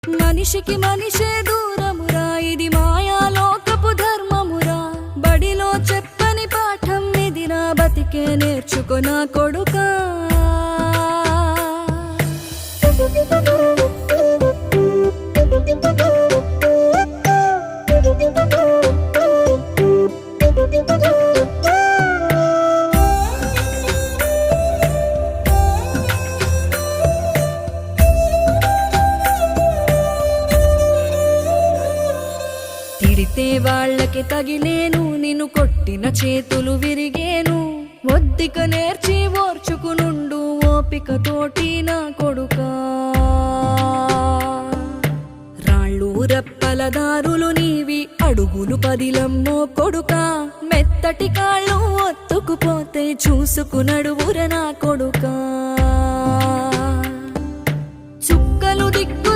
మనిషికి మనిషే దూరమురా, ఇది మాయాలోకపు ధర్మమురా. బడిలో చెప్పని పాఠం ఇదిరా, బతికే నేర్చుకొనా కొడుకా. తిడితే వాళ్ళకి తగిలేను, నిన్ను కొట్టిన చేతులు విరిగేను. ఒద్దిక నేర్చి ఓర్చుకునుండు ఓపికతోటి నా కొడుకా. రాళ్ళు రప్పల దారులు నీవి, అడుగులు పదిలమ్మో కొడుకా. మెత్తటి కాళ్ళు ఒత్తుకుపోతే చూసుకునడువుర నా కొడుకా. చుక్కలు దిక్కు